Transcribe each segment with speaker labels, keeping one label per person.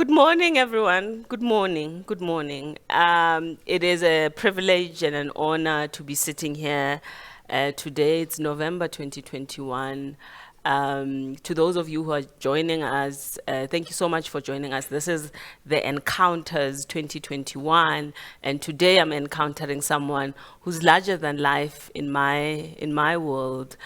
Speaker 1: Good morning, everyone. Good morning. Good morning. It is a privilege and an honor to be sitting here today. It's November 2021. To those of you who are joining us, thank you so much for joining us. This is the Encounters 2021, and today I'm encountering someone who's larger than life in my world.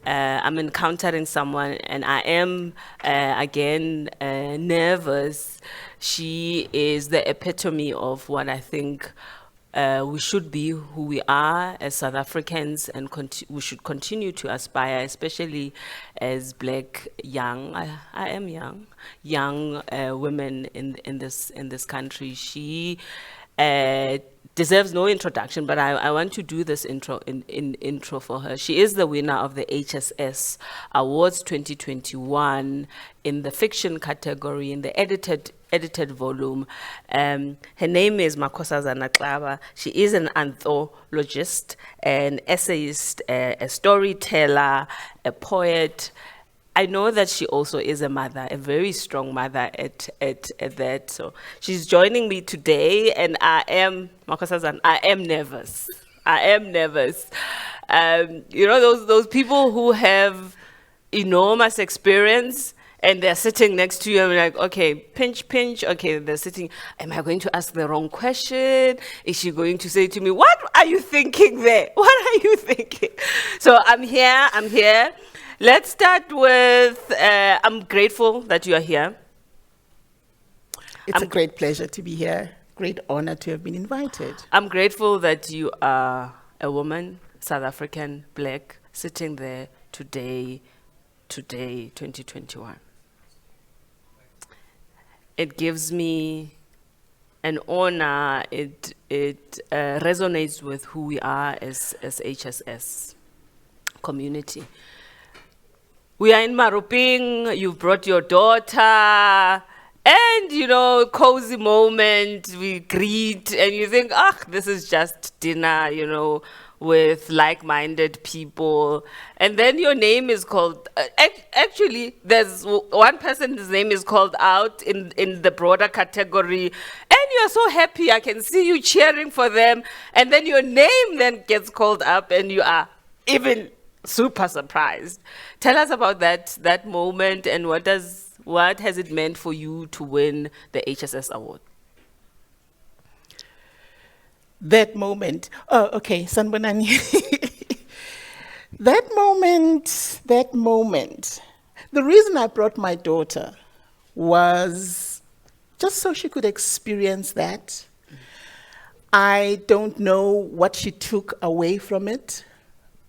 Speaker 1: I'm encountering someone, and I am again nervous. She is the epitome of what I think we should be, who we are as South Africans, and we should continue to aspire, especially as Black young. I am young women in this country. She deserves no introduction, but I want to do this intro for her. She is the winner of the HSS Awards 2021 in the fiction category, in the edited volume. Her name is Makhosazana Xaba. She is an anthologist, an essayist, a storyteller, a poet. I know that she also is a mother, a very strong mother at that. So she's joining me today, and Makhosazana, I am nervous. You know, those people who have enormous experience, and they're sitting next to you and like, okay, pinch. Okay, they're sitting. Am I going to ask the wrong question? Is she going to say to me, what are you thinking there? What are you thinking? So I'm here. Let's start with, I'm grateful that you are here.
Speaker 2: It's a great pleasure to be here. Great honor to have been invited.
Speaker 1: I'm grateful that you are a woman, South African, Black, sitting there today, 2021. It gives me an honor. It resonates with who we are as HSS community. We are in Maruping, you've brought your daughter, and, you know, cozy moment, we greet, and you think, this is just dinner, you know, with like-minded people. And then your name is called, actually, there's one person's name is called out in the broader category, and you're so happy, I can see you cheering for them, and then your name then gets called up, and you are even super surprised. Tell us about that moment, and what has it meant for you to win the HSS Award?
Speaker 2: That moment. Oh, okay, Sanbonani. That moment. The reason I brought my daughter was just so she could experience that. I don't know what she took away from it,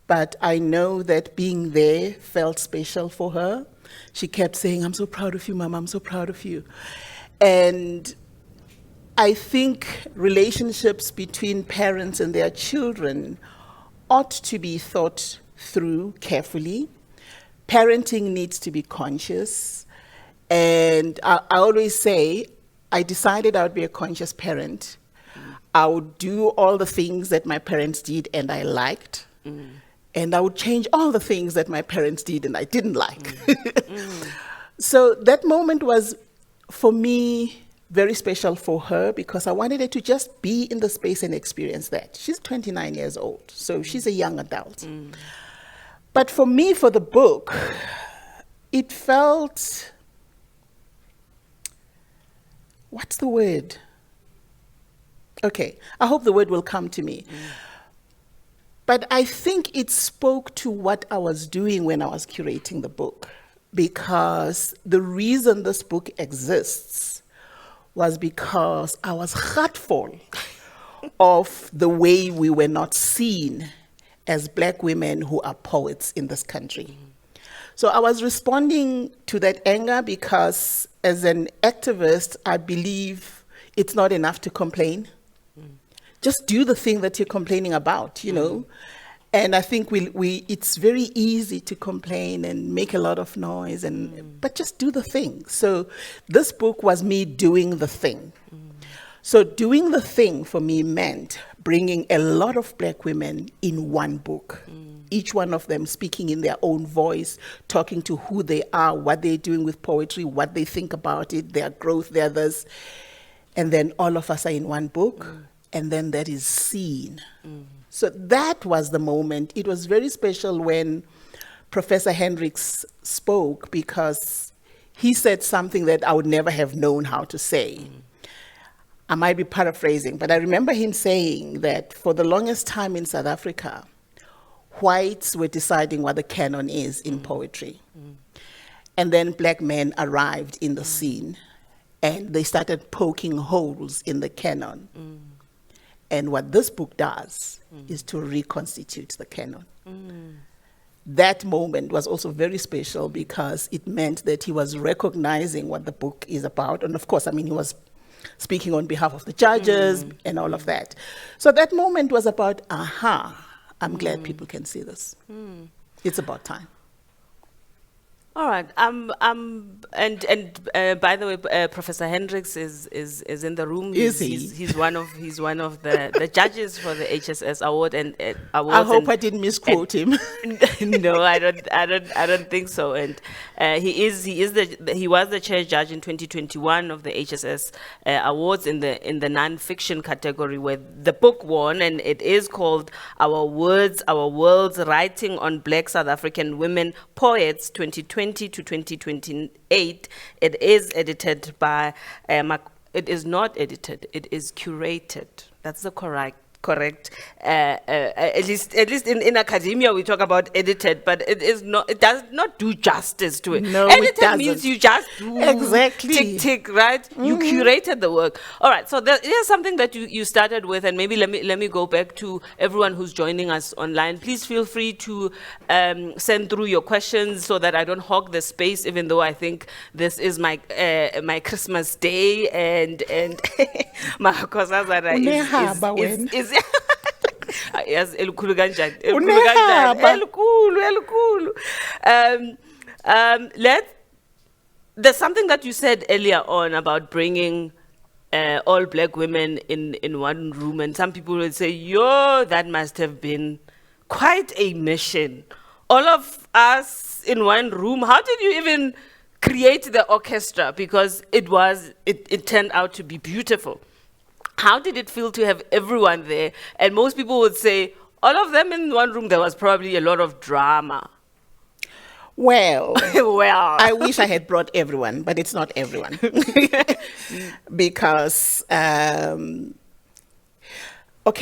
Speaker 2: but I know that being there felt special for her. She kept saying, I'm so proud of you, Mama, I'm so proud of you. And I think relationships between parents and their children ought to be thought through carefully. Parenting needs to be conscious. And I always say, I decided I would be a conscious parent. I would do all the things that my parents did and I liked. And I would change all the things that my parents did and I didn't like. So that moment was, for me, very special for her because I wanted her to just be in the space and experience that. She's 29 years old, so she's a young adult. But for me, for the book, it felt, what's the word? Okay, I hope the word will come to me. But I think it spoke to what I was doing when I was curating the book, because the reason this book exists was because I was hurtful of the way we were not seen as Black women who are poets in this country. So I was responding to that anger because as an activist, I believe it's not enough to complain. Just do the thing that you're complaining about, you know. And I think it's very easy to complain and make a lot of noise, but just do the thing. So this book was me doing the thing. So doing the thing for me meant bringing a lot of Black women in one book. each one of them speaking in their own voice, talking to who they are, what they're doing with poetry, what they think about it, their growth, their this. And then all of us are in one book, and then that is seen. So that was the moment. It was very special when Professor Hendricks spoke, because he said something that I would never have known how to say. I might be paraphrasing, but I remember him saying that for the longest time in South Africa, whites were deciding what the canon is in poetry. And then black men arrived in the scene, and they started poking holes in the canon. And what this book does is to reconstitute the canon. That moment was also very special because it meant that he was recognizing what the book is about. And of course, I mean, he was speaking on behalf of the judges and all of that. So that moment was about, I'm glad people can see this. It's about time.
Speaker 1: All right. By the way, Professor Hendricks is in the room.
Speaker 2: Is he?
Speaker 1: He's one of the judges for the HSS Award and awards.
Speaker 2: I hope I didn't misquote him.
Speaker 1: No, I don't think so. And he was the chair judge in 2021 of the HSS Awards in the non-fiction category, where the book won, and it is called Our Words, Our Worlds: Writing on Black South African Women Poets 2020 to 2028. It is edited by it is not edited, it is curated. That's the correct at least in academia we talk about edited, but it does not do justice to it.
Speaker 2: No,
Speaker 1: edited
Speaker 2: it doesn't.
Speaker 1: means you just do
Speaker 2: Exactly.
Speaker 1: tick, right? You curated the work. All right, so there's something that you started with, and maybe let me go back to everyone who's joining us online. Please feel free to send through your questions so that I don't hog the space, even though I think this is my Christmas day, and Makhosazana is yes, elikhulu kanjani, elikhulu. There's something that you said earlier on about bringing all black women in one room, and some people would say, yo, that must have been quite a mission. All of us in one room. How did you even create the orchestra? Because it turned out to be beautiful. How did it feel to have everyone there? And most people would say, all of them in one room, there was probably a lot of drama.
Speaker 2: Well,
Speaker 1: I
Speaker 2: wish I had brought everyone, but it's not everyone. Because, okay,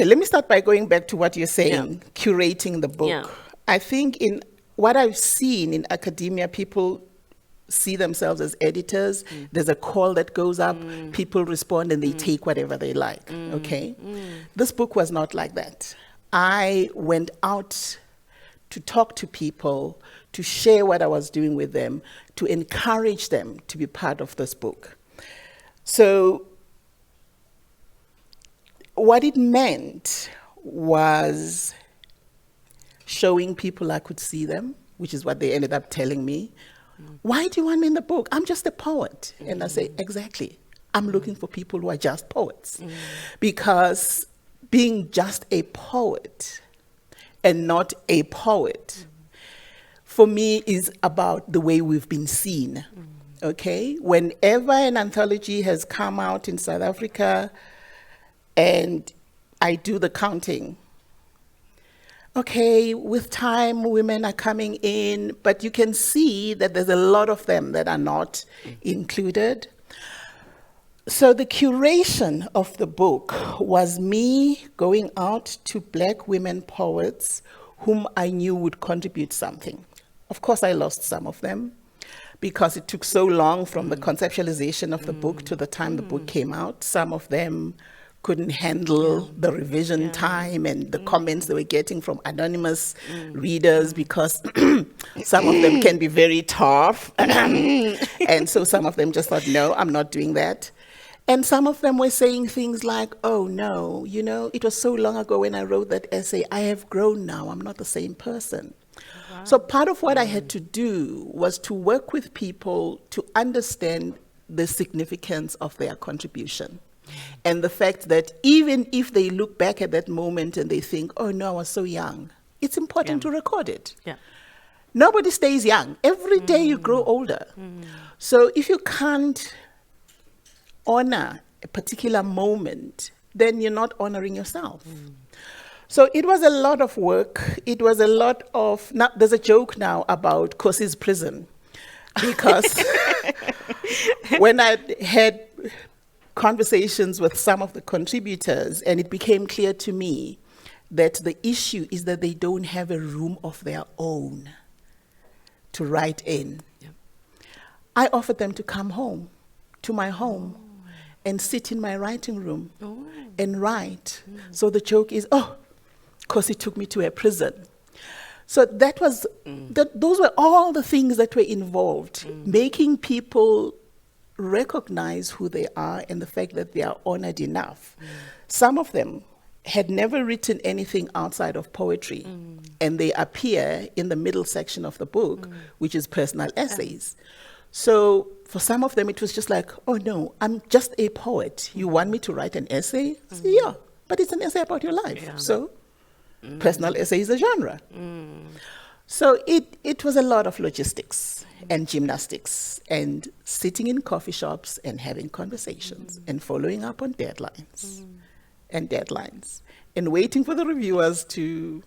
Speaker 2: let me start by going back to what you're saying, curating the book.
Speaker 1: Yeah.
Speaker 2: I think in what I've seen in academia, people see themselves as editors. There's a call that goes up, people respond, and they take whatever they like, okay? This book was not like that. I went out to talk to people, to share what I was doing with them, to encourage them to be part of this book. So what it meant was showing people I could see them, which is what they ended up telling me. Why do you want me in the book? I'm just a poet. And I say, exactly. I'm looking for people who are just poets. Because being just a poet and not a poet, for me, is about the way we've been seen. Okay? Whenever an anthology has come out in South Africa, and I do the counting, okay, with time, women are coming in, but you can see that there's a lot of them that are not included. So the curation of the book was me going out to black women poets whom I knew would contribute something. Of course, I lost some of them because it took so long from the conceptualization of the book to the time the book came out. Some of them couldn't handle the revision time and the comments they were getting from anonymous readers, because some of them can be very tough. And so some of them just thought, no, I'm not doing that. And some of them were saying things like, oh no, you know, it was so long ago when I wrote that essay. I have grown now. I'm not the same person. Wow. So part of what I had to do was to work with people to understand the significance of their contribution. And the fact that even if they look back at that moment and they think, oh no, I was so young, it's important to record it.
Speaker 1: Yeah.
Speaker 2: Nobody stays young. Every day you grow older. So if you can't honor a particular moment, then you're not honoring yourself. So it was a lot of work. It was a lot of, now there's a joke now about Kosi's prison, because when I had conversations with some of the contributors, and it became clear to me that the issue is that they don't have a room of their own to write in.
Speaker 1: Yeah.
Speaker 2: I offered them to come home, to my home, and sit in my writing room and write. So the joke is, oh, Kosi took me to a prison. So that was, those were all the things that were involved, making people recognize who they are and the fact that they are honored enough. Some of them had never written anything outside of poetry, and they appear in the middle section of the book, which is personal essays. So for some of them, it was just like, oh no, I'm just a poet. You want me to write an essay? I say, yeah, but it's an essay about your life.
Speaker 1: Yeah.
Speaker 2: So personal essay is a genre. So it was a lot of logistics and gymnastics and sitting in coffee shops and having conversations and following up on deadlines and waiting for the reviewers to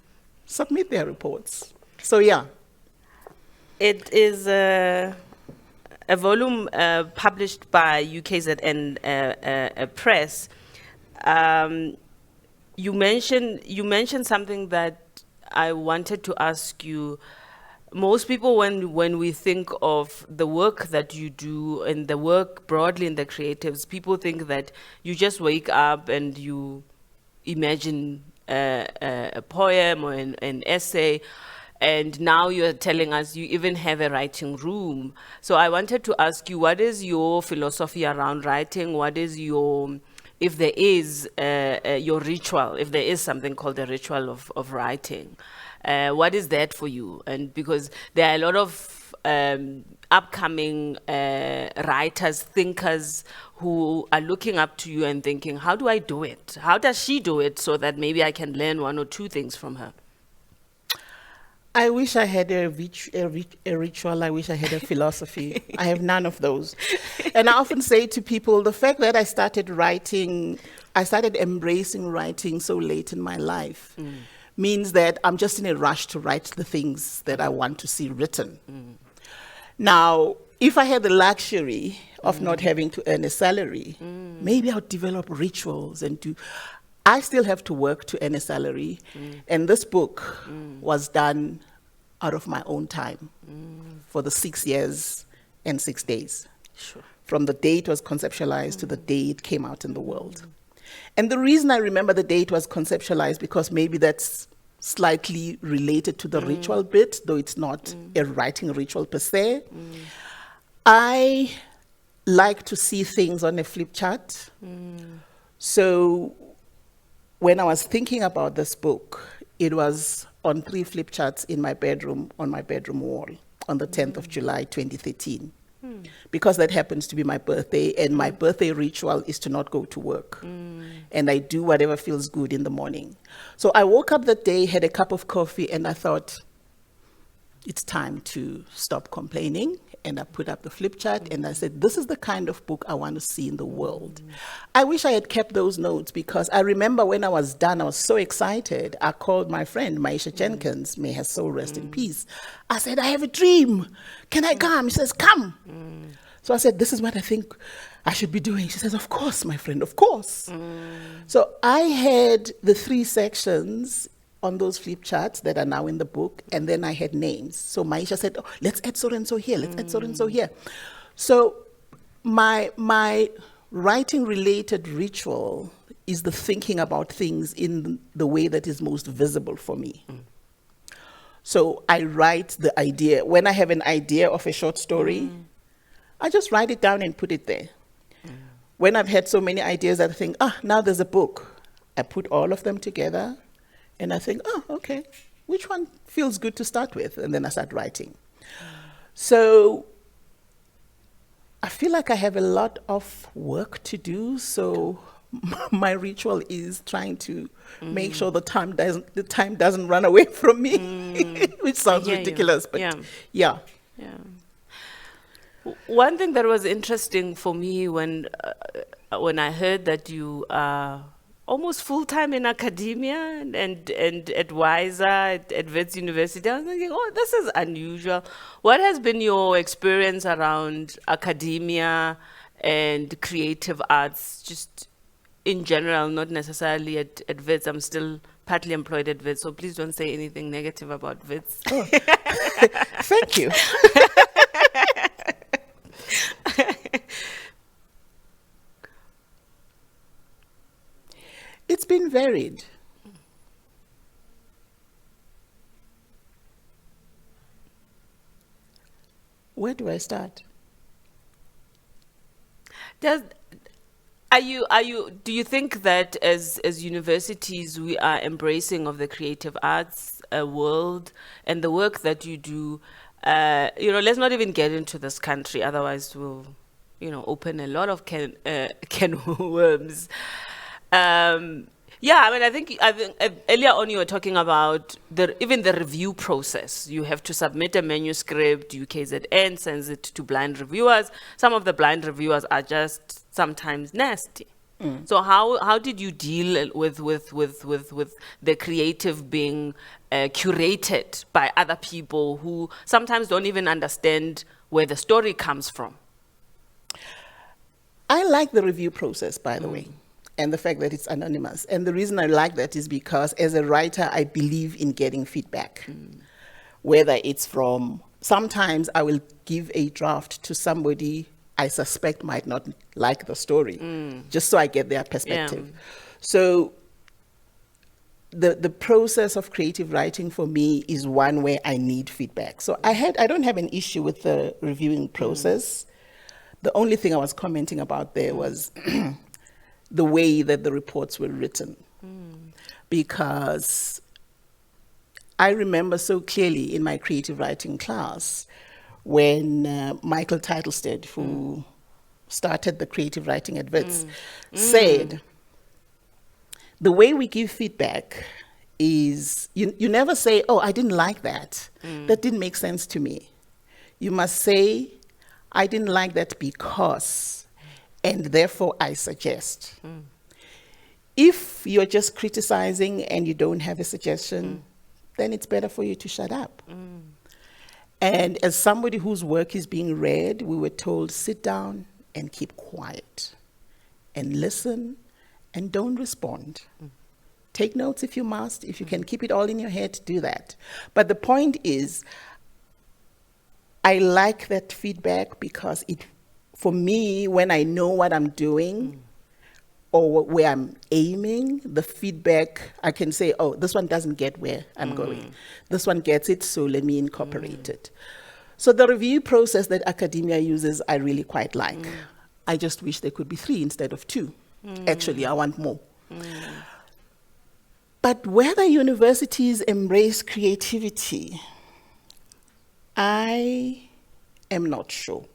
Speaker 2: submit their reports. So yeah.
Speaker 1: It is a volume published by UKZN Press. You mentioned something that I wanted to ask you. Most people, when we think of the work that you do and the work broadly in the creatives, people think that you just wake up and you imagine a poem or an essay, and now you're telling us you even have a writing room. So I wanted to ask you, what is your philosophy around writing? What is your, if there is your ritual, if there is something called the ritual of writing? What is that for you? And because there are a lot of upcoming writers, thinkers who are looking up to you and thinking, how do I do it? How does she do it so that maybe I can learn one or two things from her?
Speaker 2: I wish I had a ritual. I wish I had a philosophy. I have none of those. And I often say to people, the fact that I started embracing writing so late in my life means that I'm just in a rush to write the things that I want to see written. Now, if I had the luxury of not having to earn a salary, maybe I would develop rituals and do. I still have to work to earn a salary, and this book was done out of my own time for the 6 years and 6 days.
Speaker 1: Sure.
Speaker 2: From the day it was conceptualized to the day it came out in the world. And the reason I remember the day it was conceptualized, because maybe that's slightly related to the ritual bit, though it's not a writing ritual per se. I like to see things on a flip chart. So when I was thinking about this book, it was on 3 flip charts in my bedroom, on my bedroom wall, on the 10th of July, 2013. Because that happens to be my birthday, and my birthday ritual is to not go to work. And I do whatever feels good in the morning. So I woke up that day, had a cup of coffee, and I thought, it's time to stop complaining. And I put up the flip chart and I said, this is the kind of book I want to see in the world. I wish I had kept those notes, because I remember when I was done, I was so excited. I called my friend, Maisha Jenkins, may her soul rest in peace. I said, I have a dream. Can I come? She says, come. So I said, this is what I think I should be doing. She says, of course, my friend, of course. So I had the 3 sections on those flip charts that are now in the book, and then I had names. So Maisha said, oh, let's add so-and-so here, let's add so-and-so here. So my writing-related ritual is the thinking about things in the way that is most visible for me. So I write the idea. When I have an idea of a short story, I just write it down and put it there. When I've had so many ideas, I think, now there's a book. I put all of them together, and I think, okay, which one feels good to start with? And then I start writing. So I feel like I have a lot of work to do. So my ritual is trying to make sure the time doesn't run away from me, which sounds
Speaker 1: hear you.
Speaker 2: ridiculous, but
Speaker 1: Yeah.
Speaker 2: yeah.
Speaker 1: Yeah. One thing that was interesting for me when I heard that you are almost full-time in academia and at WISA, at Wits University, I was thinking, oh, this is unusual. What has been your experience around academia and creative arts, just in general, not necessarily at Wits? I'm still partly employed at Wits, so please don't say anything negative about Wits.
Speaker 2: Oh. Thank you. It's been varied. Where do I start?
Speaker 1: Do you think that as universities we are embracing of the creative arts world and the work that you do? Let's not even get into this country, otherwise we'll, open a lot of can worms. Yeah, I mean, I think earlier on you were talking about even the review process. You have to submit a manuscript. UKZN sends it to blind reviewers. Some of the blind reviewers are just sometimes nasty. So how did you deal with the creative being curated by other people who sometimes don't even understand where the story comes from?
Speaker 2: I like the review process, by the way, and the fact that it's anonymous. And the reason I like that is because as a writer, I believe in getting feedback, whether it's from, sometimes I will give a draft to somebody I suspect might not like the story, just so I get their perspective.
Speaker 1: Yeah.
Speaker 2: So the process of creative writing for me is one where I need feedback. So I don't have an issue with the reviewing process. The only thing I was commenting about there was the way that the reports were written. Because I remember so clearly in my creative writing class when Michael Titelstead, who started the creative writing at Wits, said, the way we give feedback is, you never say, oh, I didn't like that. That didn't make sense to me. You must say, I didn't like that because, and therefore I suggest. If you're just criticizing and you don't have a suggestion, then it's better for you to shut up. And as somebody whose work is being read, we were told, sit down and keep quiet and listen and don't respond. Take notes if you must. If you can keep it all in your head, do that. But the point is, I like that feedback because for me, when I know what I'm doing or where I'm aiming, the feedback, I can say, oh, this one doesn't get where I'm going. This one gets it, so let me incorporate it. So the review process that academia uses, I really quite like. I just wish there could be 3 instead of 2. Actually, I want more. But whether universities embrace creativity, I am not sure.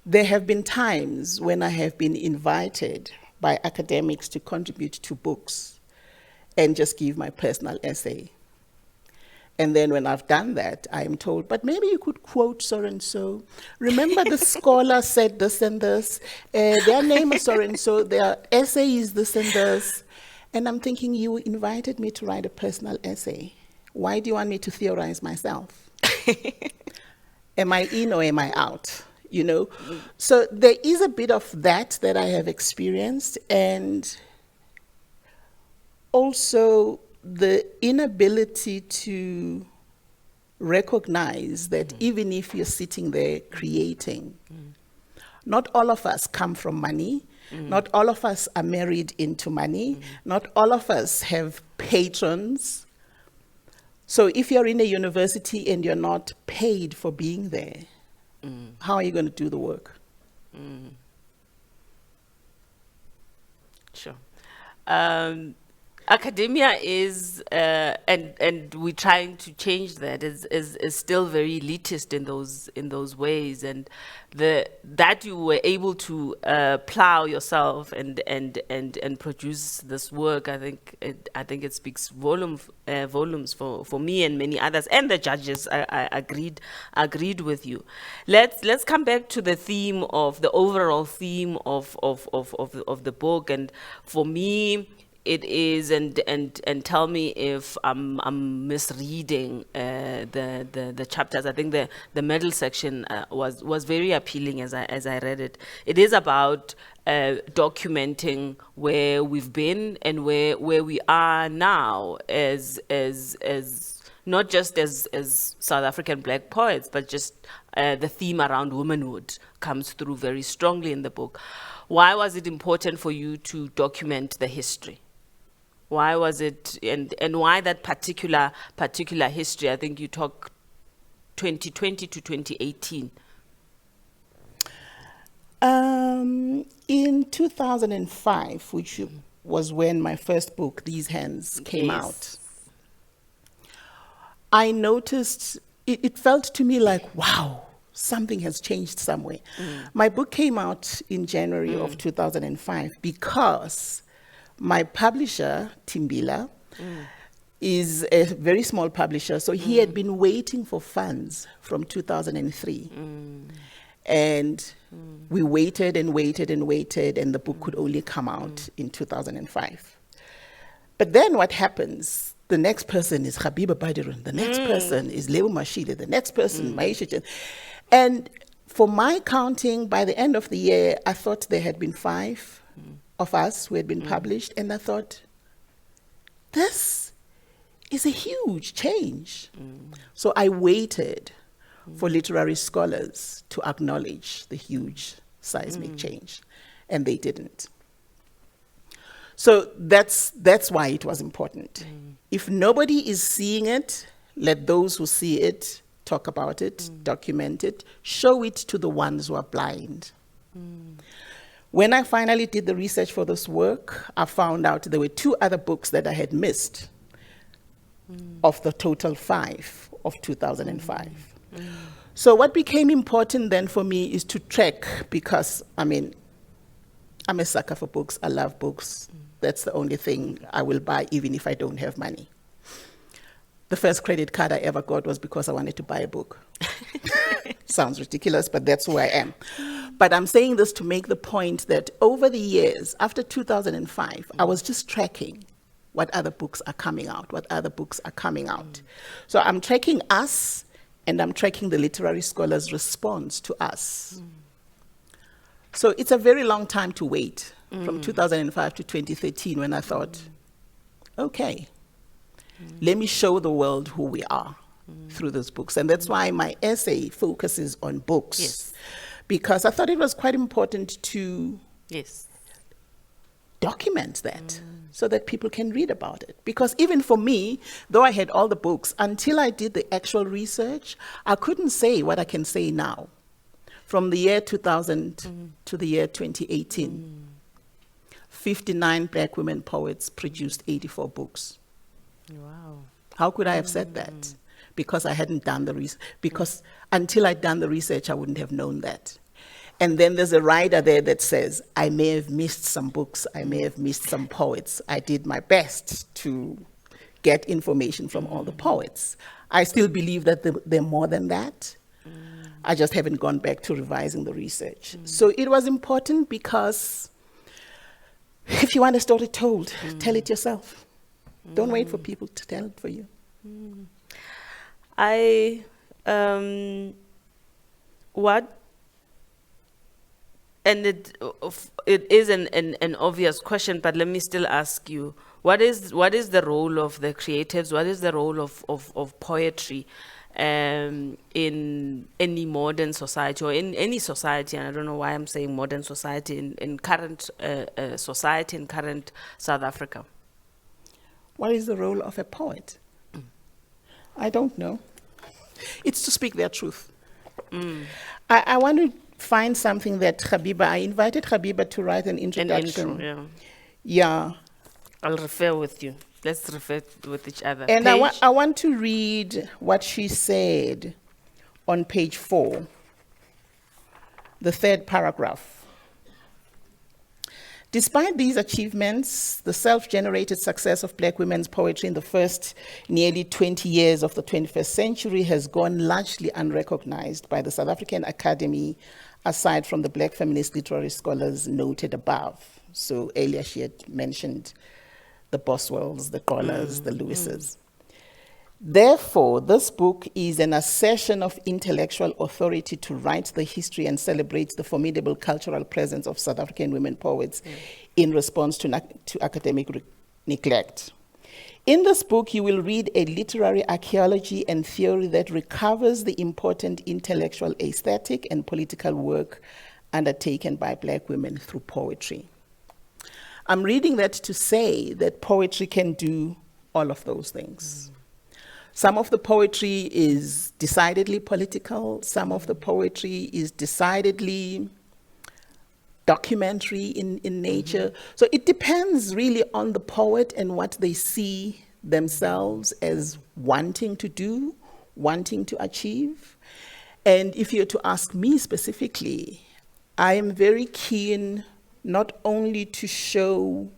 Speaker 2: There have been times when I have been invited by academics to contribute to books and just give my personal essay. And then when I've done that, I'm told, but maybe you could quote so-and-so. Remember the scholar said this and this. Their name is so-and-so. Their essay is this and this. And I'm thinking, you invited me to write a personal essay. Why do you want me to theorize myself? Am I in or am I out? So there is a bit of that I have experienced, and also the inability to recognize that even if you're sitting there creating, not all of us come from money, not all of us are married into money, not all of us have patrons. So if you're in a university and you're not paid for being there, how are you going to do the work?
Speaker 1: Sure. academia is, and we're trying to change that, is still very elitist in those ways, and that you were able to plow yourself and produce this work. I think it speaks volumes for me and many others, and the judges. I agreed with you. Let's come back to the theme of the overall theme of the book, and for me, it is, and tell me if I'm misreading the chapters. I think the middle section was very appealing as I read it. It is about documenting where we've been and where we are now as not just as South African Black poets, but just the theme around womanhood comes through very strongly in the book. Why was it important for you to document the history? Why was it, and why that particular history? I think you talk 2020 to 2018.
Speaker 2: In 2005, which was when my first book, These Hands, came out, I noticed, it felt to me like, wow, something has changed somewhere. My book came out in January of 2005 because my publisher, Timbila, is a very small publisher, so he had been waiting for funds from 2003. And we waited and waited and waited, and the book could only come out in 2005. But then what happens? The next person is Habiba Badirun, the next person is Lebo Mashile, the next person, Maisha. And for my counting, by the end of the year, I thought there had been 5 of us who had been published, and I thought, this is a huge change. So I waited for literary scholars to acknowledge the huge seismic change, and they didn't. So that's why it was important. If nobody is seeing it, let those who see it talk about it, document it, show it to the ones who are blind. When I finally did the research for this work, I found out there were 2 other books that I had missed of the total 5 of 2005. So what became important then for me is to track, because I'm a sucker for books. I love books. That's the only thing I will buy, even if I don't have money. The first credit card I ever got was because I wanted to buy a book. Sounds ridiculous, but that's who I am. But I'm saying this to make the point that over the years, after 2005, I was just tracking what other books are coming out, So I'm tracking us, and I'm tracking the literary scholars' response to us. So it's a very long time to wait, from 2005 to 2013, when I thought, okay, let me show the world who we are through those books. And that's why my essay focuses on books, because I thought it was quite important to document that so that people can read about it. Because even for me, though I had all the books, until I did the actual research, I couldn't say what I can say now. From the year 2000 to the year 2018, 59 Black women poets produced 84 books.
Speaker 1: Wow.
Speaker 2: How could I have said that? Because I hadn't done the research. Because until I'd done the research, I wouldn't have known that. And then there's a rider there that says, I may have missed some books, I may have missed some poets. I did my best to get information from all the poets. I still believe that they're more than that. I just haven't gone back to revising the research. So it was important because if you want a story told, tell it yourself. Don't wait for people to tell it for you.
Speaker 1: And it is an obvious question, but let me still ask you, what is the role of the creatives? What is the role of poetry in any modern society, or in any society? And I don't know why I'm saying modern society, in current society, in current South Africa.
Speaker 2: What is the role of a poet? I don't know. It's to speak their truth. I want to find something that I invited Habiba to write an introduction.
Speaker 1: An intro,
Speaker 2: yeah.
Speaker 1: I'll refer with you. Let's refer with each other.
Speaker 2: And
Speaker 1: Page?
Speaker 2: I want to read what she said on page 4, the third paragraph. Despite these achievements, the self-generated success of Black women's poetry in the first nearly 20 years of the 21st century has gone largely unrecognized by the South African Academy, aside from the Black feminist literary scholars noted above. So earlier she had mentioned the Boswells, the Collars, the Lewises. Therefore, this book is an assertion of intellectual authority to write the history and celebrate the formidable cultural presence of South African women poets in response to academic neglect. In this book, you will read a literary archaeology and theory that recovers the important intellectual, aesthetic, and political work undertaken by Black women through poetry. I'm reading that to say that poetry can do all of those things. Some of the poetry is decidedly political. Some of the poetry is decidedly documentary in nature. So it depends really on the poet and what they see themselves as wanting to do, wanting to achieve. And if you're to ask me specifically, I am very keen not only to show.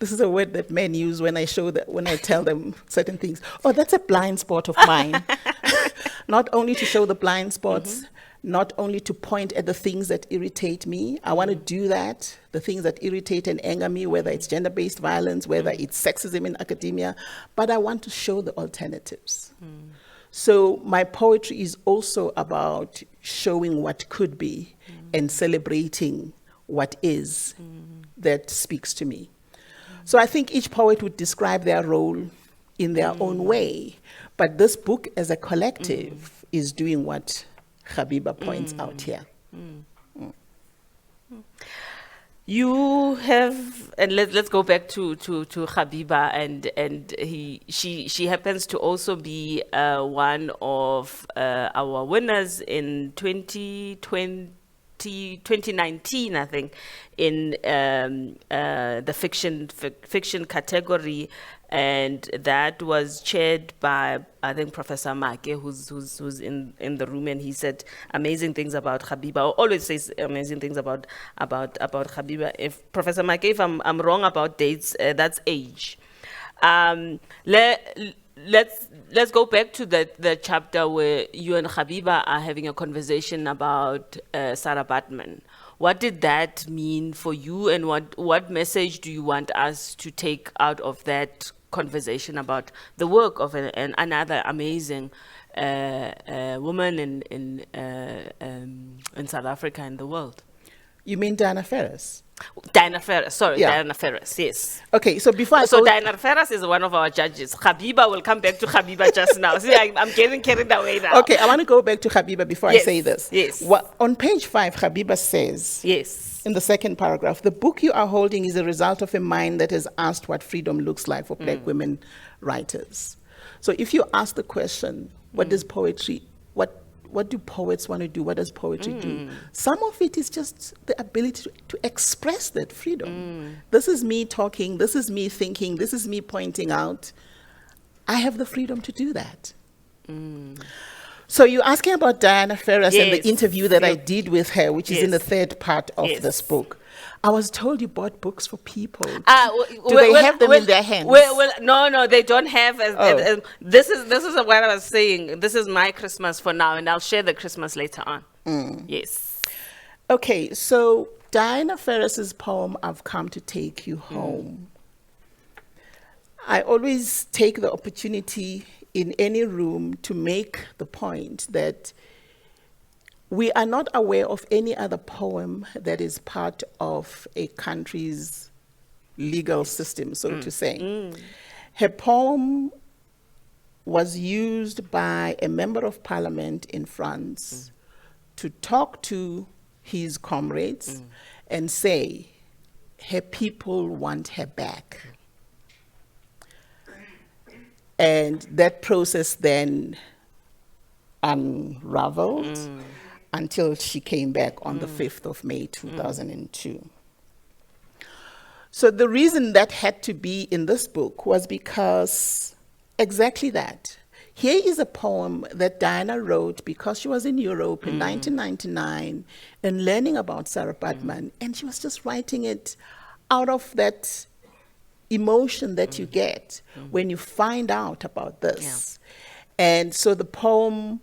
Speaker 2: This is a word that men use when I tell them certain things. Oh, that's a blind spot of mine. Not only to show the blind spots, not only to point at the things that irritate me. I want to do that, the things that irritate and anger me, whether it's gender-based violence, whether it's sexism in academia, but I want to show the alternatives. So my poetry is also about showing what could be and celebrating what is that speaks to me. So I think each poet would describe their role in their own way. But this book as a collective is doing what Habiba points out here.
Speaker 1: You have, and let's go back to Habiba, and she happens to also be one of our winners in 2019, I think, in the fiction category, and that was chaired by, I think, Professor Makhe, who's in the room, and he said amazing things about Habiba. Always says amazing things about Habiba. If Professor Makhe, if I'm wrong about dates, that's age. Let's go back to the chapter where you and Habiba are having a conversation about Sarah Baartman. What did that mean for you, and what message do you want us to take out of that conversation about the work of another amazing woman in South Africa and the world?
Speaker 2: You mean Diana Ferris?
Speaker 1: Diana Ferris, sorry,
Speaker 2: Yeah.
Speaker 1: Diana Ferris, yes.
Speaker 2: Okay, so before I
Speaker 1: So
Speaker 2: go,
Speaker 1: Diana Ferris is one of our judges. Habiba will come back to Habiba just now. See, I'm getting carried away now.
Speaker 2: okay, I want to go back to Habiba before I
Speaker 1: Yes,
Speaker 2: say this.
Speaker 1: yes.
Speaker 2: On page 5, Habiba says,
Speaker 1: Yes.
Speaker 2: in the second paragraph, the book you are holding is a result of a mind that has asked what freedom looks like for Black women writers. So if you ask the question, what does poetry, what do poets want to do? What does poetry do? Some of it is just the ability to express that freedom. This is me talking, this is me thinking, this is me pointing out. I have the freedom to do that. So you're asking about Diana Ferris and the
Speaker 1: Yes.
Speaker 2: interview that I did with her, which is in the
Speaker 1: Yes.
Speaker 2: third part of
Speaker 1: Yes.
Speaker 2: this book. I was told you bought books for people. Do
Speaker 1: Do
Speaker 2: they have them in their hands?
Speaker 1: No, they don't have. This is what I was saying. This is my Christmas for now, and I'll share the Christmas later on. Yes.
Speaker 2: Okay, so Diana Ferris's poem, I've Come to Take You Home. I always take the opportunity in any room to make the point that we are not aware of any other poem that is part of a country's legal system, so to say. Her poem was used by a member of parliament in France to talk to his comrades and say, her people want her back. And that process then unraveled until she came back on the 5th of May, 2002. So the reason that had to be in this book was because exactly that. Here is a poem that Diana wrote because she was in Europe in 1999 and learning about Sarah Baartman, and she was just writing it out of that emotion that you get when you find out about this. And so the poem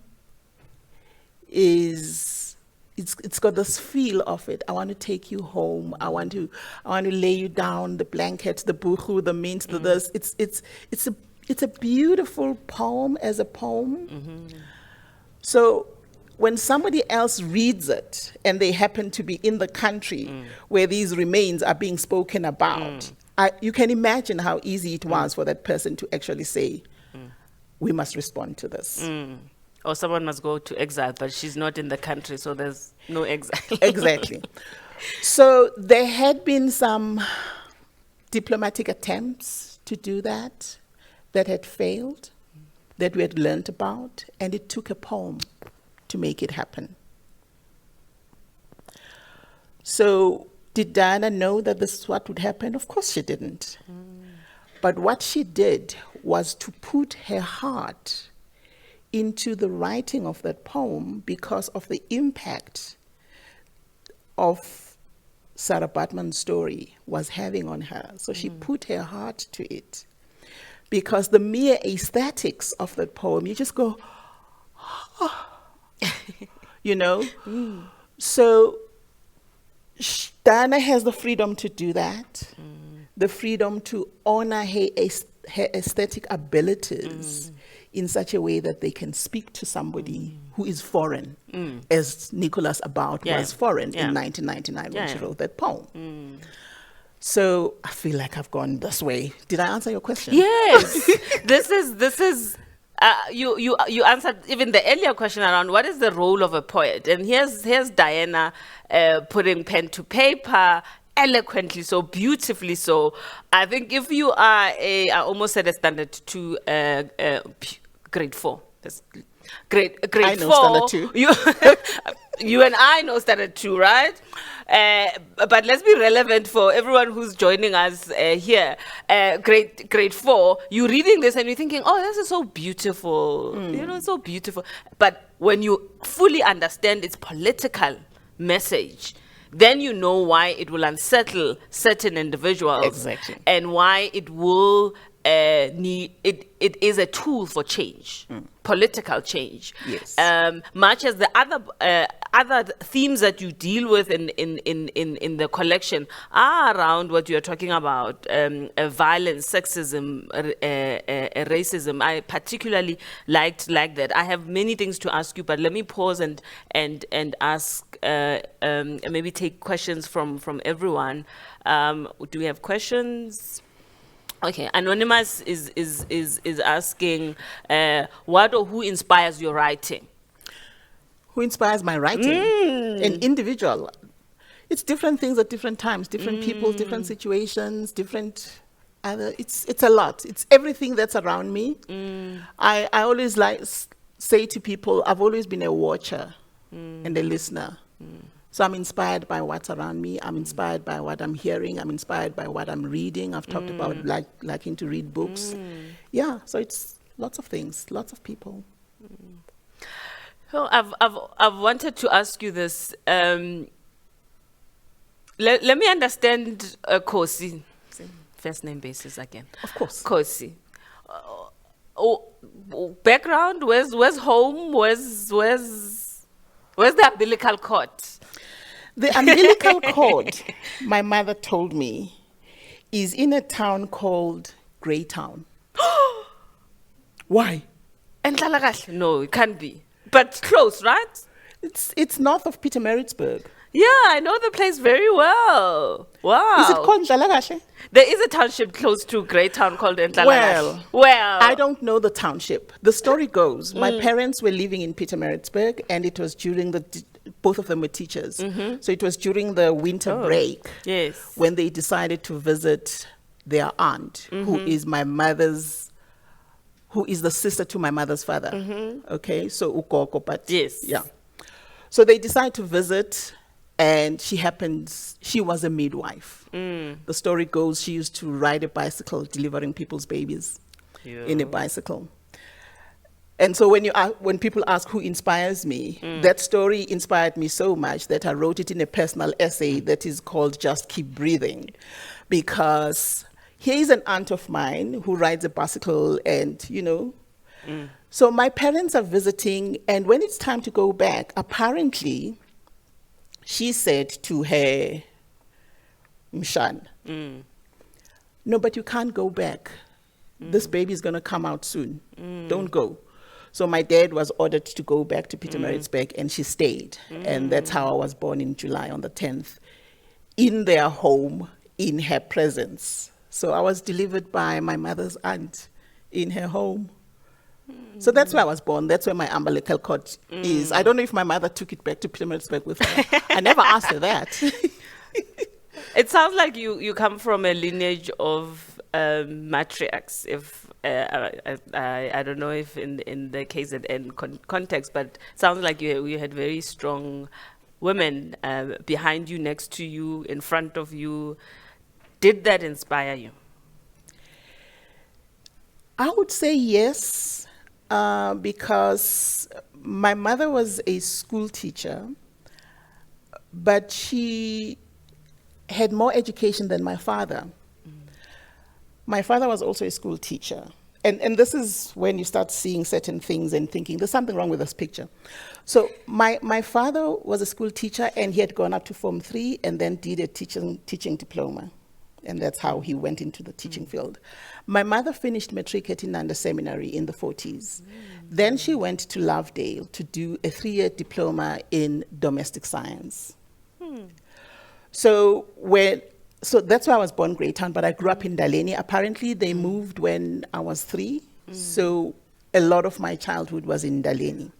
Speaker 2: is, it's got this feel of it. I want to take you home. I want to lay you down, the blankets, the buchu, the mint, the this. It's a beautiful poem as a poem. So when somebody else reads it and they happen to be in the country where these remains are being spoken about, you can imagine how easy it was for that person to actually say, we must respond to this.
Speaker 1: Or someone must go to exile, but she's not in the country, so there's no exile.
Speaker 2: Exactly. So there had been some diplomatic attempts to do that had failed, that we had learned about, and it took a poem to make it happen. So did Diana know that this is what would happen? Of course she didn't. But what she did was to put her heart into the writing of that poem because of the impact of Sarah Baartman's story was having on her. So she put her heart to it. Because the mere aesthetics of that poem, you just go, oh, you know? So Diana has the freedom to do that, the freedom to honor her aesthetic abilities in such a way that they can speak to somebody who is foreign, as Nicholas About was foreign in 1999 when she wrote that poem. So I feel like I've gone this way. Did I answer your question?
Speaker 1: Yes. this is you answered even the earlier question around what is the role of a poet, and here's Diana putting pen to paper eloquently, so beautifully. So I think if you are I almost said a standard 2 grade 4. Grade
Speaker 2: I know
Speaker 1: 4.
Speaker 2: standard 2.
Speaker 1: You and I know standard 2, right? But let's be relevant for everyone who's joining us here. Grade 4, you're reading this and you're thinking, oh, this is so beautiful. You know, it's so beautiful. But when you fully understand its political message, then you know why it will unsettle certain individuals.
Speaker 2: Exactly.
Speaker 1: And why it will it is a tool for change, political change.
Speaker 2: Yes.
Speaker 1: Much as the other themes that you deal with in the collection are around what you're talking about, violence, sexism, racism. I particularly liked that. I have many things to ask you, but let me pause and ask, maybe take questions from everyone. Do we have questions? Okay, Anonymous is asking, what or who inspires your writing?
Speaker 2: Who inspires my writing? An individual. It's different things at different times, different people, different situations, different other. It's a lot. It's everything that's around me. I always say to people, I've always been a watcher and a listener. So I'm inspired by what's around me. I'm inspired by what I'm hearing. I'm inspired by what I'm reading. I've talked about liking to read books. Yeah, so it's lots of things, lots of people.
Speaker 1: So I've wanted to ask you this. Let me understand Kosi. First name basis again.
Speaker 2: Of course.
Speaker 1: Kosi. Background, where's home? Where's the umbilical cord?
Speaker 2: The umbilical cord, my mother told me, is in a town called Greytown. Why?
Speaker 1: No, it can't be. But close, right?
Speaker 2: It's north of Pietermaritzburg.
Speaker 1: Yeah, I know the place very well. Wow.
Speaker 2: Is it called Ndlalakahle?
Speaker 1: There is a township close to Greytown called Ndlalakahle. Well,
Speaker 2: I don't know the township. The story goes, my parents were living in Pietermaritzburg, and it was during both of them were teachers. So it was during the winter break when they decided to visit their aunt, who is the sister to my mother's father. Okay, so Ukoko, but yeah. So they decide to visit, And she was a midwife. The story goes she used to ride a bicycle delivering people's babies in a bicycle. And so when people ask who inspires me, that story inspired me so much that I wrote it in a personal essay that is called Just Keep Breathing. Because here is an aunt of mine who rides a bicycle and, So my parents are visiting, and when it's time to go back, apparently she said to her Mshan, no, but you can't go back. This baby is going to come out soon. Don't go. So my dad was ordered to go back to Pietermaritzburg, and she stayed. And that's how I was born in July on the 10th, in their home, in her presence. So I was delivered by my mother's aunt in her home. So that's where I was born. That's where my umbilical cord is. I don't know if my mother took it back to Pietermaritzburg with her. I never asked her that.
Speaker 1: It sounds like you come from a lineage of matriarchs. If I don't know if in the KZN context, but it sounds like you had very strong women behind you, next to you, in front of you. Did that inspire you?
Speaker 2: I would say yes, because my mother was a school teacher, but she had more education than my father. My father was also a school teacher. And this is when you start seeing certain things and thinking, there's something wrong with this picture. So my father was a school teacher, and he had gone up to Form 3 and then did a teaching diploma. And that's how he went into the teaching field. My mother finished matric at Inanda Seminary in the 40s. Then she went to Lovedale to do a 3-year diploma in domestic science. So that's why I was born Greytown, but I grew up in Daleni. Apparently, they moved when I was 3. So a lot of my childhood was in Daleni,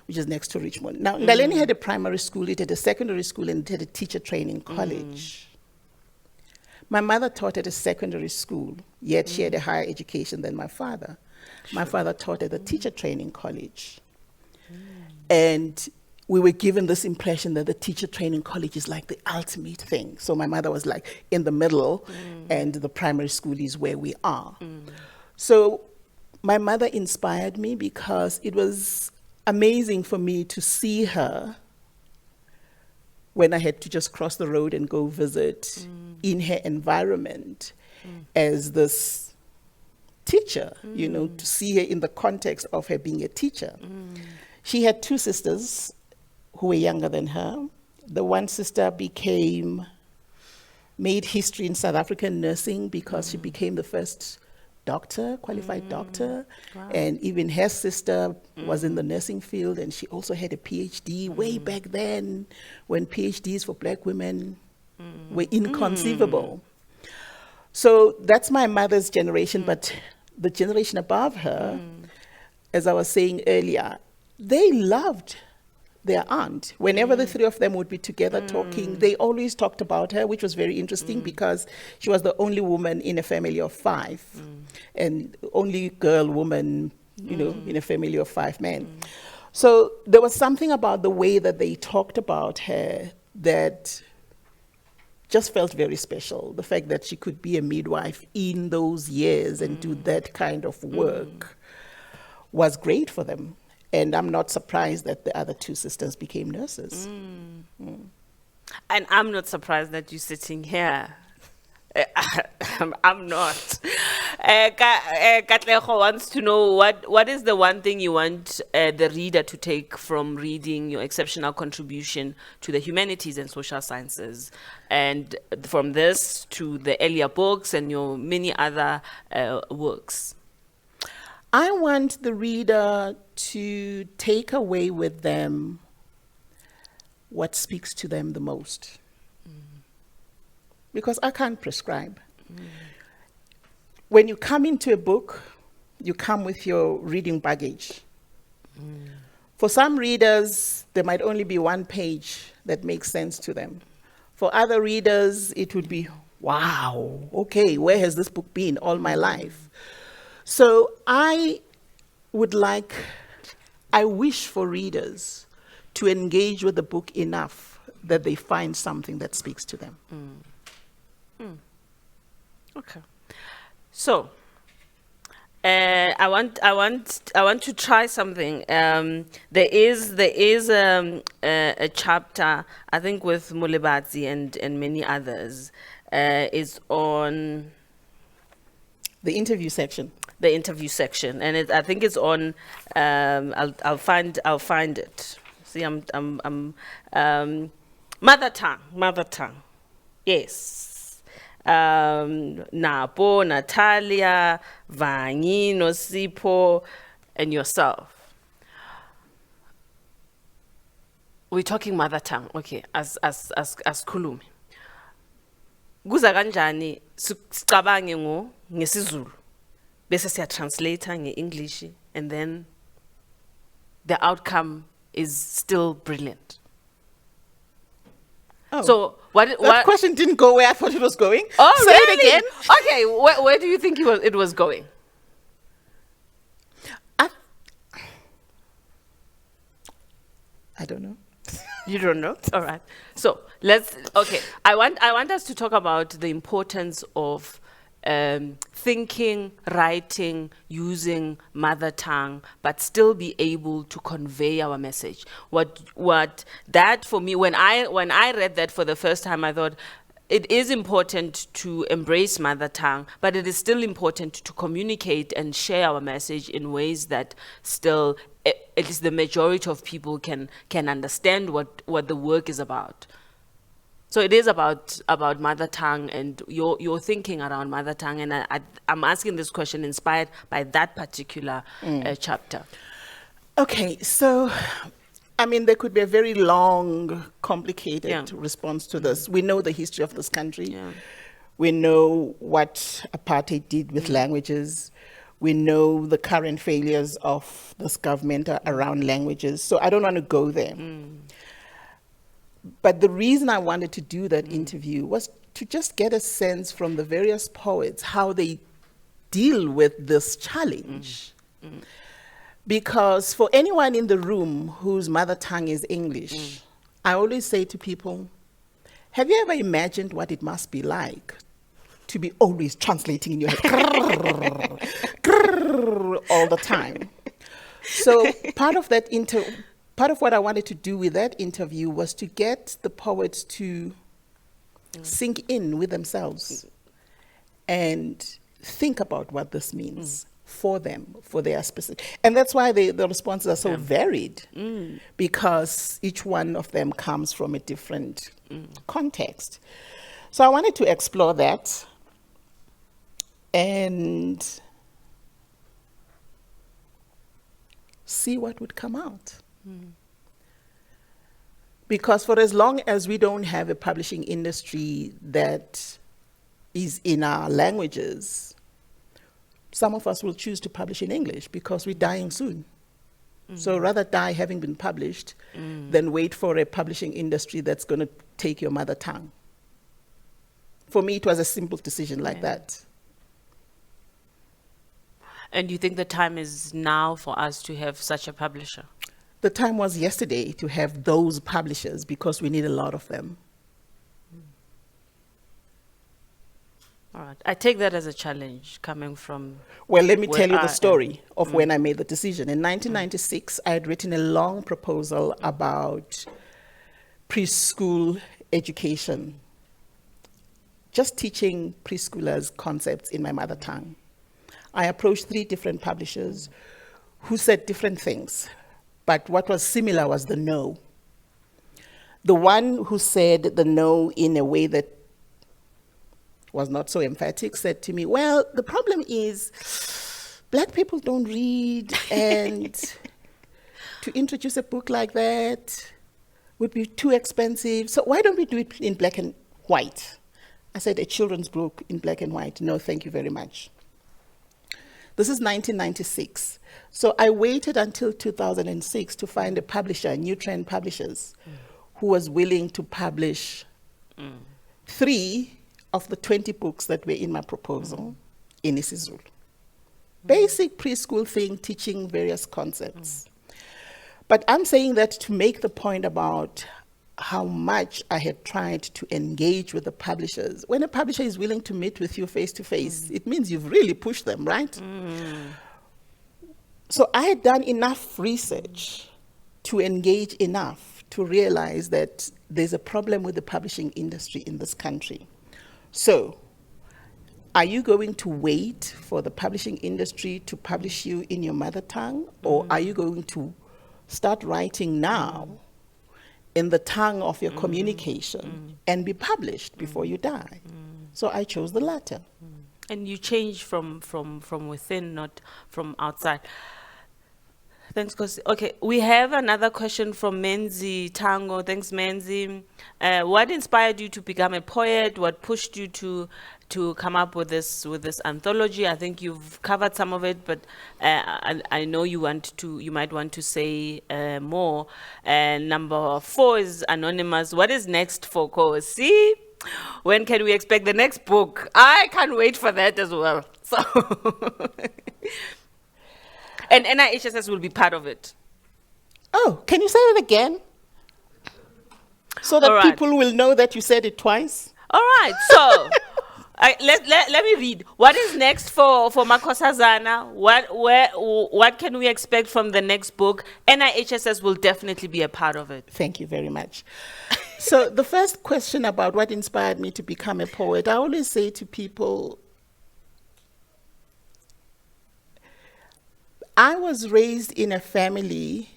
Speaker 2: which is next to Richmond. Now, Daleni had a primary school, it had a secondary school, and it had a teacher training college. My mother taught at a secondary school, yet she had a higher education than my father. My father taught at a teacher training college. And we were given this impression that the teacher training college is like the ultimate thing. So my mother was like in the middle, and the primary school is where we are. So my mother inspired me because it was amazing for me to see her when I had to just cross the road and go visit in her environment as this teacher, to see her in the context of her being a teacher. She had 2 sisters who were younger than her. The one sister made history in South African nursing because she became the first qualified doctor. Wow. And even her sister was in the nursing field, and she also had a PhD way back then when PhDs for Black women were inconceivable. So that's my mother's generation, but the generation above her, as I was saying earlier, they loved their aunt. Whenever the 3 of them would be together talking, they always talked about her, which was very interesting because she was the only woman in a family of 5 and only woman, in a family of 5 men. So there was something about the way that they talked about her that just felt very special. The fact that she could be a midwife in those years and do that kind of work was great for them. And I'm not surprised that the other 2 sisters became nurses.
Speaker 1: And I'm not surprised that you're sitting here. I'm not. Katlego wants to know what is the one thing you want the reader to take from reading your exceptional contribution to the humanities and social sciences, and from this to the earlier books and your many other works.
Speaker 2: I want the reader to take away with them what speaks to them the most. Because I can't prescribe. When you come into a book, you come with your reading baggage. For some readers, there might only be 1 page that makes sense to them. For other readers, it would be, wow, okay, where has this book been all my life? So I wish for readers to engage with the book enough that they find something that speaks to them.
Speaker 1: Okay. So, I want to try something. There is a chapter, I think, with Mulebatsi and many others. Is on
Speaker 2: The interview section.
Speaker 1: the interview section, and I think it's on. I'll find it. See, I'm mother tongue. Yes. Napo, Natalia, Vangi, Nosipo, and yourself. We're talking mother tongue, okay? As Kulumi. Kuza kanjani sicabange ngesizulu bese siya translate nge-English, and then the outcome is still brilliant.
Speaker 2: Oh.
Speaker 1: So
Speaker 2: That question didn't go where I thought it was going.
Speaker 1: Oh,
Speaker 2: Say
Speaker 1: really?
Speaker 2: it again.
Speaker 1: Okay, where do you think it was going?
Speaker 2: I don't know.
Speaker 1: You don't know? All right. So I want us to talk about the importance of thinking, writing, using mother tongue, but still be able to convey our message. What that for me, when I read that for the first time, I thought it is important to embrace mother tongue, but it is still important to communicate and share our message in ways that still, at least the majority of people can understand what the work is about. So it is about mother tongue and your thinking around mother tongue, and I'm asking this question inspired by that particular chapter.
Speaker 2: Okay, so I mean, there could be a very long, complicated response to this. We know the history of this country.
Speaker 1: Yeah.
Speaker 2: We know what apartheid did with languages. We know the current failures of this government around languages. So I don't want to go there. But the reason I wanted to do that interview was to just get a sense from the various poets how they deal with this challenge. Because for anyone in the room whose mother tongue is English, I always say to people, have you ever imagined what it must be like to be always translating in your head all the time? So part of what I wanted to do with that interview was to get the poets to sink in with themselves and think about what this means for them, for their specific. And that's why the responses are so varied, because each one of them comes from a different context. So I wanted to explore that and see what would come out. Because for as long as we don't have a publishing industry that is in our languages, some of us will choose to publish in English because we're dying soon. So rather die having been published than wait for a publishing industry that's going to take your mother tongue. For me, it was a simple decision like that.
Speaker 1: And you think the time is now for us to have such a publisher?
Speaker 2: The time was yesterday to have those publishers because we need a lot of them.
Speaker 1: All right. I take that as a challenge coming from...
Speaker 2: Well, let me tell you the story of when I made the decision. In 1996, I had written a long proposal about preschool education, just teaching preschoolers concepts in my mother tongue. I approached 3 different publishers who said different things, but what was similar was the no. The one who said the no in a way that was not so emphatic said to me, well, the problem is Black people don't read, and to introduce a book like that would be too expensive. So why don't we do it in black and white? I said, a children's book in black and white. No, thank you very much. This is 1996. So I waited until 2006 to find a publisher, New Trend Publishers, who was willing to publish 3 of the 20 books that were in my proposal in isiZulu. Basic preschool thing, teaching various concepts. But I'm saying that to make the point about how much I had tried to engage with the publishers. When a publisher is willing to meet with you face to face, it means you've really pushed them, right? So I had done enough research to engage enough to realize that there's a problem with the publishing industry in this country. So, are you going to wait for the publishing industry to publish you in your mother tongue, or are you going to start writing now in the tongue of your communication and be published before you die? So I chose the latter.
Speaker 1: And you change from within, not from outside. Thanks, Kosi. Okay, we have another question from Menzi Tango. Thanks, Menzi. What inspired you to become a poet? What pushed you to come up with this anthology? I think you've covered some of it, but I know you might want to say more. Number 4 is anonymous. What is next for Kosi? When can we expect the next book? I can't wait for that as well. So. And NIHSS will be part of it.
Speaker 2: Oh, can you say it again? So that people will know that you said it twice?
Speaker 1: All right, so let me read. What is next for Makhosazana? What can we expect from the next book? NIHSS will definitely be a part of it.
Speaker 2: Thank you very much. So the first question about what inspired me to become a poet, I always say to people, I was raised in a family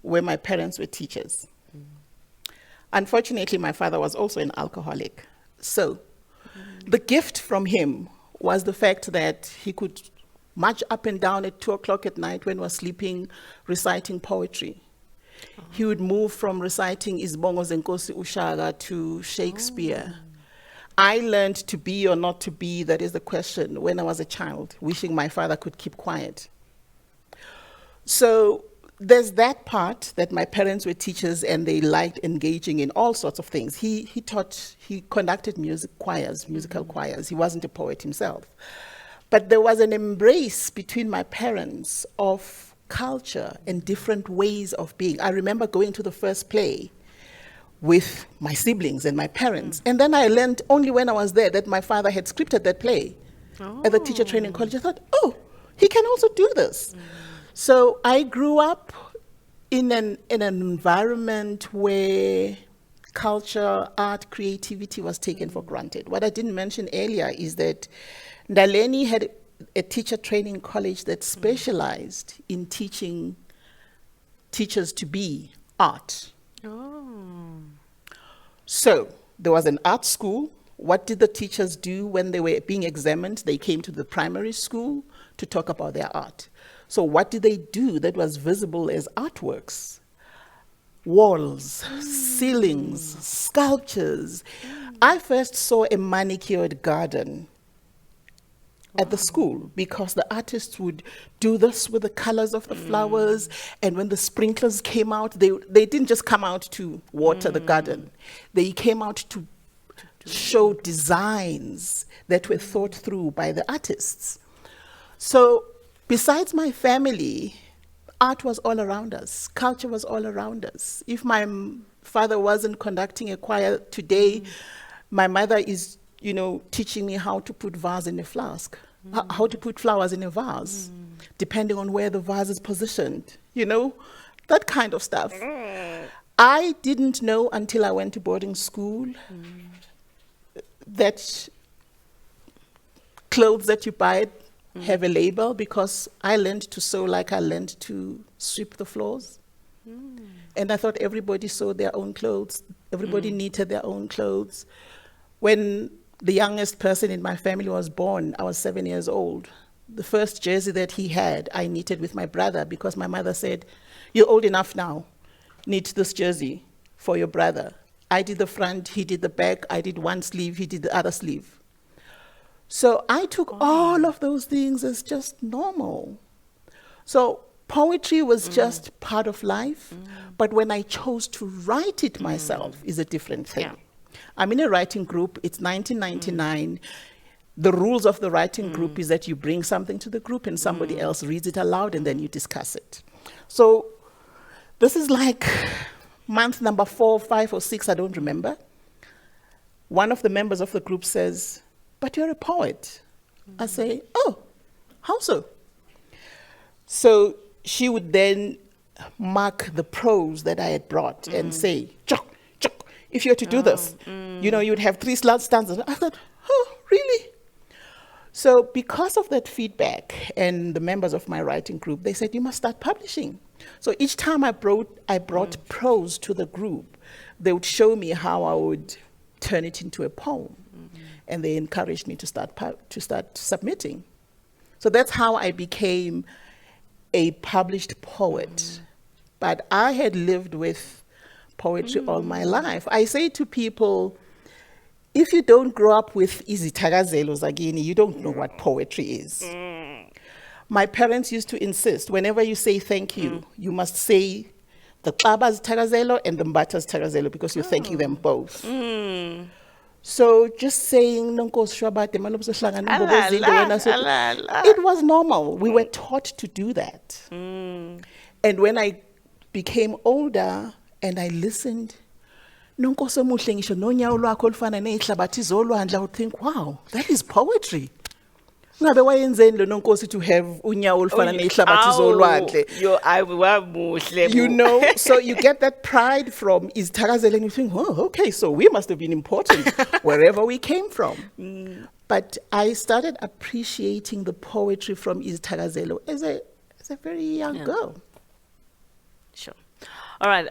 Speaker 2: where my parents were teachers. Unfortunately, my father was also an alcoholic. So the gift from him was the fact that he could march up and down at 2 o'clock at night when we were sleeping, reciting poetry. He would move from reciting Izbongo Zenkosi Ushaga to Shakespeare. I learned to be or not to be, that is the question, when I was a child, wishing my father could keep quiet. So there's that part that my parents were teachers and they liked engaging in all sorts of things. He conducted musical choirs. He wasn't a poet himself. But there was an embrace between my parents of culture and different ways of being. I remember going to the first play with my siblings and my parents. And then I learned only when I was there that my father had scripted that play at the teacher training college. I thought, oh, he can also do this. So I grew up in an environment where culture, art, creativity was taken for granted. What I didn't mention earlier is that Ndaleni had a teacher training college that specialized in teaching teachers to be art. So there was an art school. What did the teachers do when they were being examined? They came to the primary school to talk about their art. So what did they do that was visible as artworks? Walls, ceilings, sculptures. I first saw a manicured garden at the school because the artists would do this with the colors of the flowers, and when the sprinklers came out, they didn't just come out to water the garden. They came out to show designs that were thought through by the artists. So besides my family, art was all around us. Culture was all around us. If my father wasn't conducting a choir today, my mother is, teaching me how to put vase in a flask, how to put flowers in a vase, depending on where the vase is positioned, that kind of stuff. I didn't know until I went to boarding school that clothes that you buy have a label, because I learned to sew like I learned to sweep the floors. And I thought everybody sewed their own clothes. Everybody knitted their own clothes. When the youngest person in my family was born, I was 7 years old. The first jersey that he had, I knitted with my brother, because my mother said, "You're old enough now. Knit this jersey for your brother." I did the front, he did the back. I did one sleeve, he did the other sleeve. So I took all of those things as just normal. So poetry was just part of life, but when I chose to write it myself is a different thing.
Speaker 1: Yeah.
Speaker 2: I'm in a writing group, it's 1999. The rules of the writing group is that you bring something to the group and somebody else reads it aloud and then you discuss it. So this is like month number 4, 5, or 6, I don't remember, one of the members of the group says, "But you're a poet." I say, "Oh, how so?" So she would then mark the prose that I had brought and say, "Chok, chok, if you were to do this, you know, you'd have 3 stanzas." I thought, "Oh, really?" So because of that feedback and the members of my writing group, they said, "You must start publishing." So each time I brought prose to the group, they would show me how I would turn it into a poem. And they encouraged me to start submitting. So that's how I became a published poet. But I had lived with poetry all my life. I say to people, if you don't grow up with izithakazelo zakini, you don't know what poetry is. My parents used to insist, whenever you say thank you, you must say the Xaba zithakazelo and the Mbatha zithakazelo, because you're thanking them both. So just saying, "Nonkosi Shwabate, malobso hlangana imbobezinde wena so-" it was normal. We were taught to do that. And when I became older and I listened, "Nonkosi omuhle ngisho nonyawo lwakho olufana nezihlabathi zolwandle," I would think, wow, that is poetry. Ngabe wayenzeni lo nonkosi to have unyawo olufana nezihlabathi zolwandle? You know, so you get that pride from izithakazelo and you think, "Oh, okay, so we must have been important wherever we came from." But I started appreciating the poetry from izithakazelo as a very young girl.
Speaker 1: Sure. All right.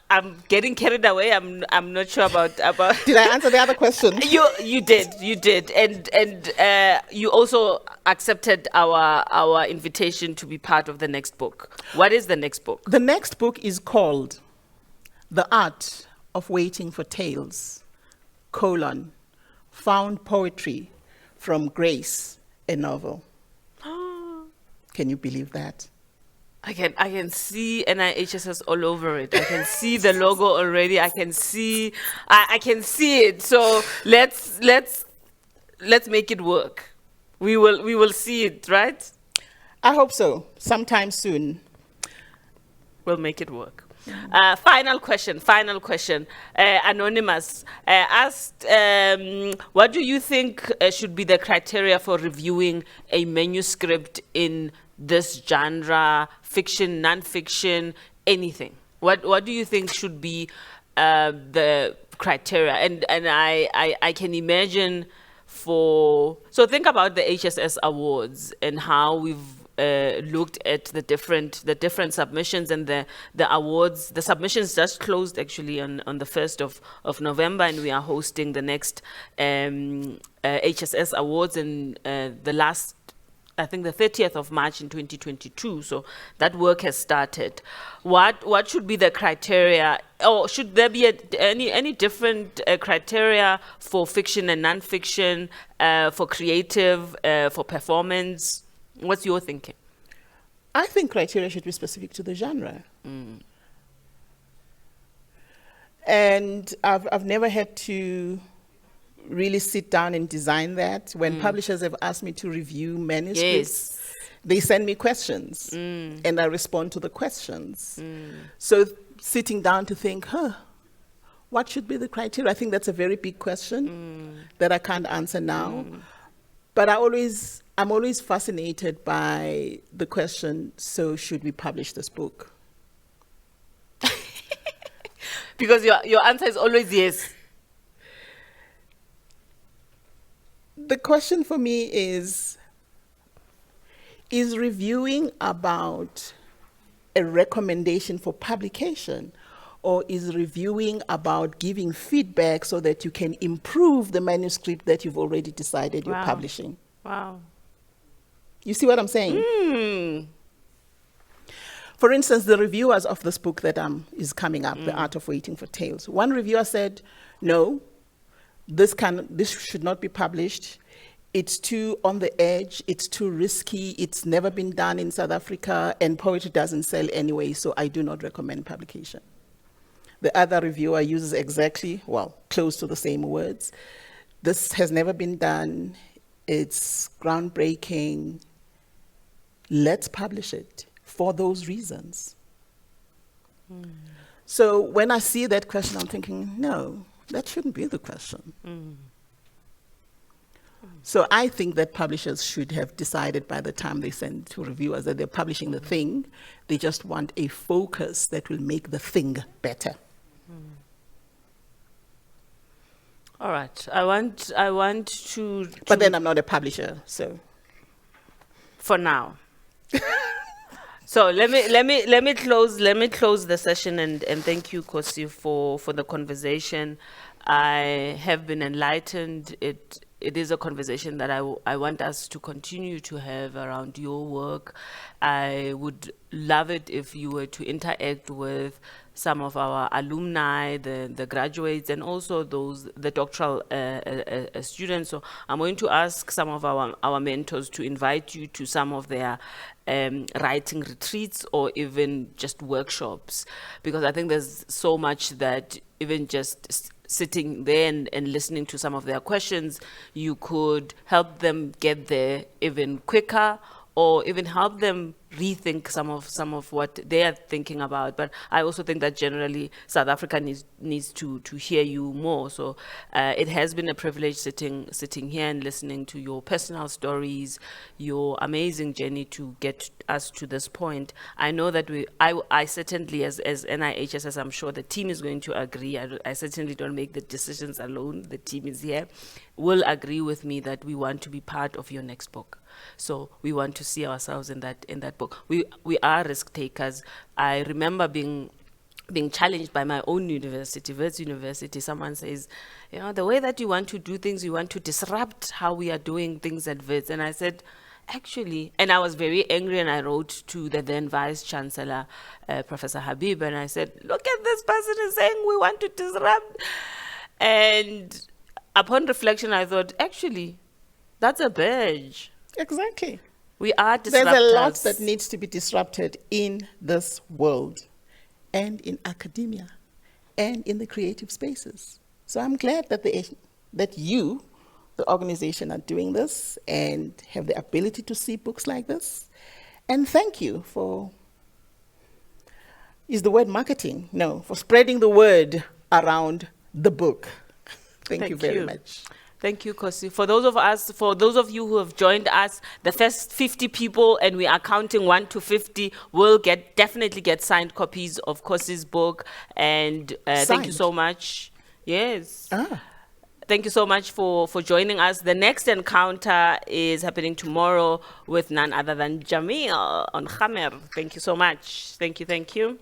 Speaker 1: I'm getting carried away. I'm not sure about.
Speaker 2: Did I answer the other question?
Speaker 1: You did, and you also accepted our invitation to be part of the next book. What is the next book?
Speaker 2: The next book is called "The Art of Waiting for Tales: Found Poetry from Grace, a Novel." Can you believe that?
Speaker 1: I can see NIHSS all over it. I can see the logo already. I can see it. So let's make it work. We will see it, right?
Speaker 2: I hope so. Sometime soon.
Speaker 1: We'll make it work. Final question. Anonymous asked, what do you think should be the criteria for reviewing a manuscript in this genre, fiction, non-fiction, anything? What do you think should be the criteria? And I can imagine so think about the HSS Awards and how we've looked at the different submissions and the awards. The submissions just closed actually on the 1st of November, and we are hosting the next HSS Awards in the last, I think, the 30th of March in 2022. So that work has started. What should be the criteria, or should there be any different criteria for fiction and non-fiction, for creative, for performance? What's your thinking?
Speaker 2: I think criteria should be specific to the genre. And I've never had to really sit down and design that. When publishers have asked me to review manuscripts, they send me questions and I respond to the questions. So sitting down to think, what should be the criteria? I think that's a very big question that I can't answer now. But I'm always fascinated by the question, so should we publish this book?
Speaker 1: Because your answer is always yes.
Speaker 2: The question for me is reviewing about a recommendation for publication, or is reviewing about giving feedback so that you can improve the manuscript that you've already decided you're publishing?
Speaker 1: Wow.
Speaker 2: You see what I'm saying? For instance, the reviewers of this book that is coming up, The Art of Waiting for Tales, one reviewer said, no, this should not be published. It's too on the edge, it's too risky, it's never been done in South Africa, and poetry doesn't sell anyway, so I do not recommend publication. The other reviewer uses close to the same words. This has never been done, it's groundbreaking, let's publish it for those reasons. So when I see that question, I'm thinking, no, that shouldn't be the question. So I think that publishers should have decided by the time they send to reviewers that they're publishing the thing. They just want a focus that will make the thing better.
Speaker 1: All right. I want to.
Speaker 2: But then I'm not a publisher, so.
Speaker 1: For now. So let me close the session and thank you, Kosi, for the conversation. I have been enlightened. It is a conversation that I want us to continue to have around your work. I would love it if you were to interact with some of our alumni, the graduates, and also the doctoral students. So I'm going to ask some of our mentors to invite you to some of their writing retreats or even just workshops, because I think there's so much that even just sitting there and listening to some of their questions, you could help them get there even quicker, or even help them rethink some of what they are thinking about. But I also think that generally South Africa needs to hear you more. So it has been a privilege sitting here and listening to your personal stories, your amazing journey to get us to this point. I know that I certainly, as NIHSS, I'm sure the team is going to agree. I certainly don't make the decisions alone. The team is here, will agree with me that we want to be part of your next book. So we want to see ourselves in that book. We are risk takers. I remember being challenged by my own university, Wits University. Someone says, the way that you want to do things, you want to disrupt how we are doing things at Wits. And I said, actually, and I was very angry, and I wrote to the then Vice Chancellor, Professor Habib, and I said, look at this person is saying we want to disrupt. And upon reflection, I thought, actually, that's a badge.
Speaker 2: Exactly.
Speaker 1: We are disruptors.
Speaker 2: There's a lot that needs to be disrupted in this world, and in academia, and in the creative spaces. So I'm glad that you, the organization, are doing this and have the ability to see books like this. And thank you for, is the word marketing? No, for spreading the word around the book. Thank you very much.
Speaker 1: Thank you, Kosi. For those of you who have joined us, the first 50 people, and we are counting 1 to 50, will definitely get signed copies of Kosi's book. And thank you so much. Yes. Thank you so much for joining us. The next encounter is happening tomorrow with none other than Jamil on Khamer. Thank you so much. Thank you.